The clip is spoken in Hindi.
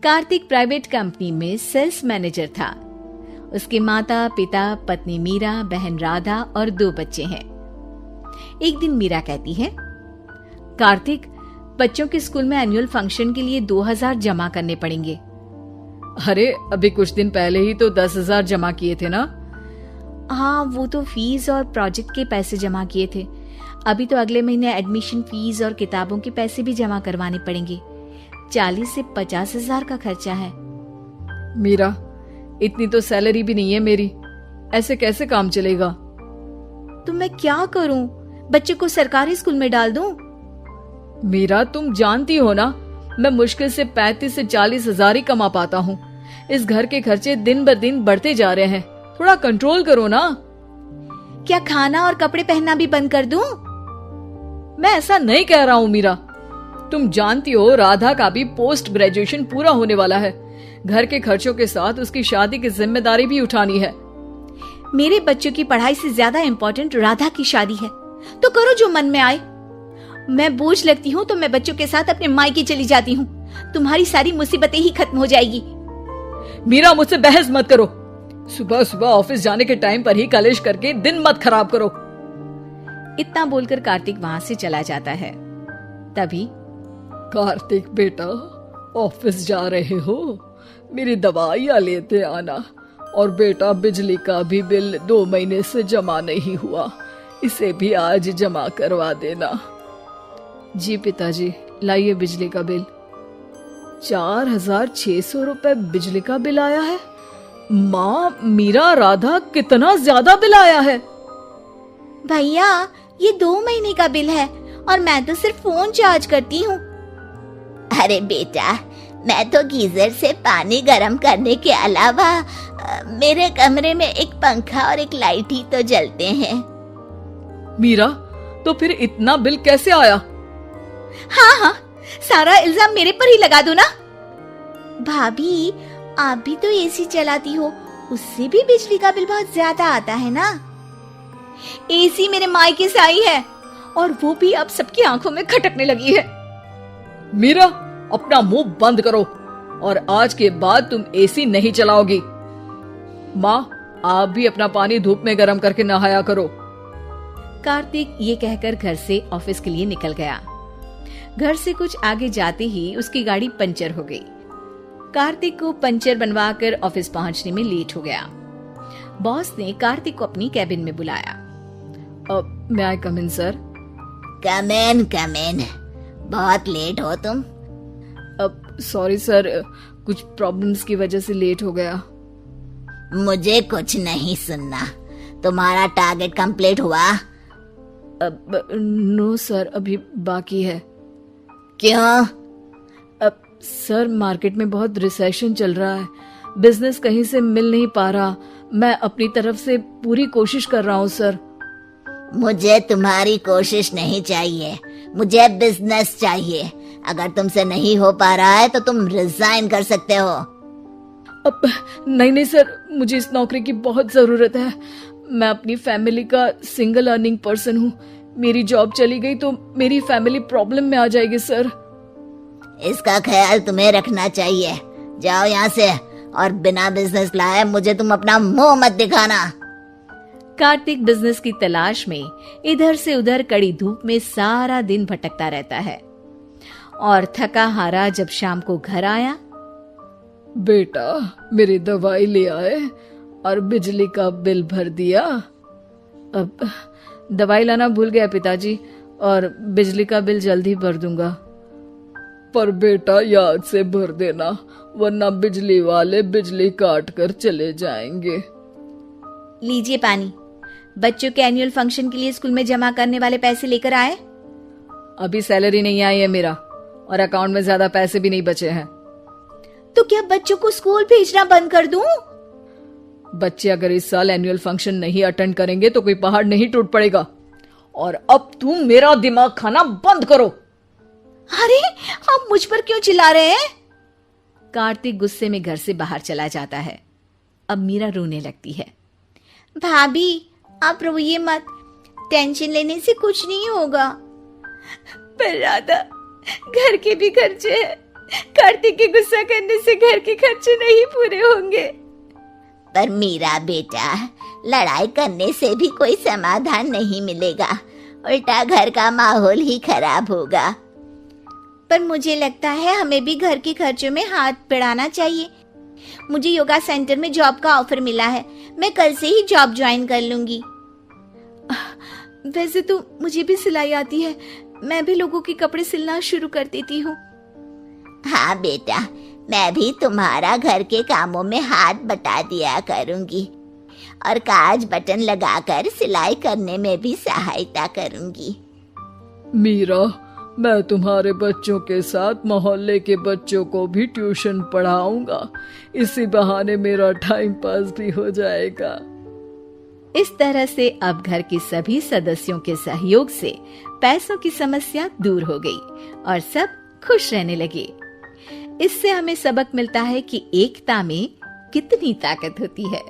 कार्तिक प्राइवेट कंपनी में सेल्स मैनेजर था। उसके माता पिता, पत्नी मीरा, बहन राधा और 2 बच्चे हैं। एक दिन मीरा कहती है, कार्तिक, बच्चों के स्कूल में एनुअल फंक्शन के लिए 2000 जमा करने पड़ेंगे। अरे अभी कुछ दिन पहले ही तो 10,000 जमा किए थे ना। हाँ, वो तो फीस और प्रोजेक्ट के पैसे जमा किए थे। अभी तो अगले महीने एडमिशन फीस और किताबों के पैसे भी जमा करवाने पड़ेंगे। 40 से 50,000 का खर्चा है। मीरा, इतनी तो सैलरी भी नहीं है मेरी, ऐसे कैसे काम चलेगा? तो मैं क्या करूं? बच्चे को सरकारी स्कूल में डाल दूं? मीरा, तुम जानती हो ना, मैं मुश्किल से 35 से 40,000 ही कमा पाता हूँ। इस घर के खर्चे दिन ब दिन बढ़ते जा रहे हैं, थोड़ा कंट्रोल करो ना। क्या खाना और कपड़े पहनना भी बंद कर दूं? मैं ऐसा नहीं कह रहा हूँ मीरा। तुम जानती हो राधा का भी पोस्ट ग्रेजुएशन पूरा होने वाला है। घर के खर्चों के साथ उसकी शादी की जिम्मेदारी भी उठानी है। मेरे बच्चों की पढ़ाई से ज्यादा इम्पोर्टेंट राधा की शादी है, तो करो जो मन में आए। मैं बोझ लगती हूँ तो मैं बच्चों के साथ अपने मायके चली जाती हूँ। तुम्हारी सारी मुसीबतें ही खत्म हो जाएगी। मीरा, मुझसे बहस मत करो। सुबह सुबह ऑफिस जाने के टाइम पर ही कलेश करके दिन मत खराब करो। इतना बोलकर कार्तिक वहां से चला जाता है। तभी, कार्तिक बेटा, ऑफिस जा रहे हो? मेरी दवाइयाँ लेते आना। और बेटा, बिजली का भी बिल 2 महीने से जमा नहीं हुआ, इसे भी आज जमा करवा देना। जी पिताजी, लाइए बिजली का बिल। 4,600 रुपए बिजली का बिल आया है। माँ, मीरा, राधा, कितना ज्यादा बिल आया है। भैया, ये 2 महीने का बिल है और मैं तो सिर्फ फोन चार्ज करती हूँ। अरे बेटा, मैं तो गीजर से पानी गर्म करने के अलावा मेरे कमरे में एक पंखा और एक लाइट ही तो जलते हैं। मीरा, तो फिर इतना बिल कैसे आया? हाँ, सारा इल्जाम मेरे पर ही लगा दो ना। भाभी, आप भी तो एसी चलाती हो, उससे भी बिजली का बिल बहुत ज्यादा आता है ना। एसी मेरे मायके से आई है और वो भी अब सबकी आंखों में खटकने लगी है। मीरा, अपना मुंह बंद करो और आज के बाद तुम एसी नहीं चलाओगी। माँ, आप भी अपना पानी धूप में गर्म करके नहाया करो। कार्तिक ये कहकर घर से ऑफिस के लिए निकल गया। घर से कुछ आगे जाते ही उसकी गाड़ी पंचर हो गई। कार्तिक को पंचर बनवाकर ऑफिस पहुंचने में लेट हो गया। बॉस ने कार्तिक को अपनी कैबिन में बुलाया। मे आई कम इन सर? कम इन। बहुत लेट हो तुम। सॉरी सर, कुछ प्रॉब्लम्स की वजह से लेट हो गया। मुझे कुछ नहीं सुनना। तुम्हारा टारगेट कंप्लीट हुआ? नो सर, अभी बाकी है। क्यों? सर, मार्केट में बहुत रिसेशन चल रहा है, बिजनेस कहीं से मिल नहीं पा रहा। मैं अपनी तरफ से पूरी कोशिश कर रहा हूँ सर। मुझे तुम्हारी कोशिश नहीं चाहिए, मुझे बिजनेस चाहिए। अगर तुमसे नहीं हो पा रहा है तो तुम रिजाइन कर सकते हो। अब नहीं सर, मुझे इस नौकरी की बहुत जरूरत है। मैं अपनी फैमिली का सिंगल अर्निंग पर्सन हूँ। मेरी जॉब चली गई तो मेरी फैमिली प्रॉब्लम में आ जाएगी सर। इसका ख्याल तुम्हें रखना चाहिए। जाओ यहाँ से, और बिना बिजनेस लाए मुझे तुम अपना मुंह मत दिखाना। कार्तिक बिजनेस की तलाश में इधर से उधर कड़ी धूप में सारा दिन भटकता रहता है और थका हारा जब शाम को घर आया, बेटा, मेरी दवाई ले आए और बिजली का बिल भर दिया। अब दवाई लाना भूल गया पिताजी, और बिजली का बिल जल्दी भर दूंगा। पर बेटा, याद से भर देना, वरना बिजली वाले बिजली काट कर चले जाएंगे। लीजिए पानी। बच्चों के एनुअल फंक्शन के लिए स्कूल में जमा करने वाले पैसे लेकर आए? अभी सैलरी नहीं आई है मेरा, और अकाउंट में ज्यादा पैसे भी नहीं बचे हैं। तो क्या बच्चों को स्कूल भेजना बंद कर दूं? बच्चे अगर इस साल एनुअल फंक्शन नहीं अटेंड करेंगे तो कोई पहाड़ नहीं टूट पड़ेगा। और अब तुम मेरा दिमाग खाना बंद करो। अरे, आप मुझ पर क्यों चिल्ला रहे हैं? कार्तिक गुस्से में घर से बाहर चला जाता है। अब मीरा रोने लगती है। भाभी, आप रोइए मत, टेंशन लेने से कुछ नहीं होगा। पर राधा, घर के भी खर्चे हैं कार्तिक के गुस्सा करने से घर के खर्चे नहीं पूरे होंगे। पर मीरा बेटा, लड़ाई करने से भी कोई समाधान नहीं मिलेगा, उल्टा घर का माहौल ही खराब होगा। पर मुझे लगता है हमें भी घर के खर्चों में हाथ बढ़ाना चाहिए। मुझे योगा सेंटर में जॉब का ऑफर मिला है, मैं कल से ही जॉब ज्वाइन कर लूंगी। वैसे तो मुझे भी सिलाई आती है, मैं भी लोगों के कपड़े सिलना शुरू कर देती हूँ। हाँ बेटा, मैं भी तुम्हारा घर के कामों में हाथ बटा दिया करूंगी और काज बटन लगाकर सिलाई करने में भी सहायता करूंगी। मीरा, मैं तुम्हारे बच्चों के साथ मोहल्ले के बच्चों को भी ट्यूशन पढ़ाऊंगा। इसी बहाने मेरा टाइम पास भी हो जाएगा। इस तरह से अब घर के सभी सदस्यों के सहयोग से पैसों की समस्या दूर हो गई और सब खुश रहने लगे। इससे हमें सबक मिलता है कि एकता में कितनी ताकत होती है।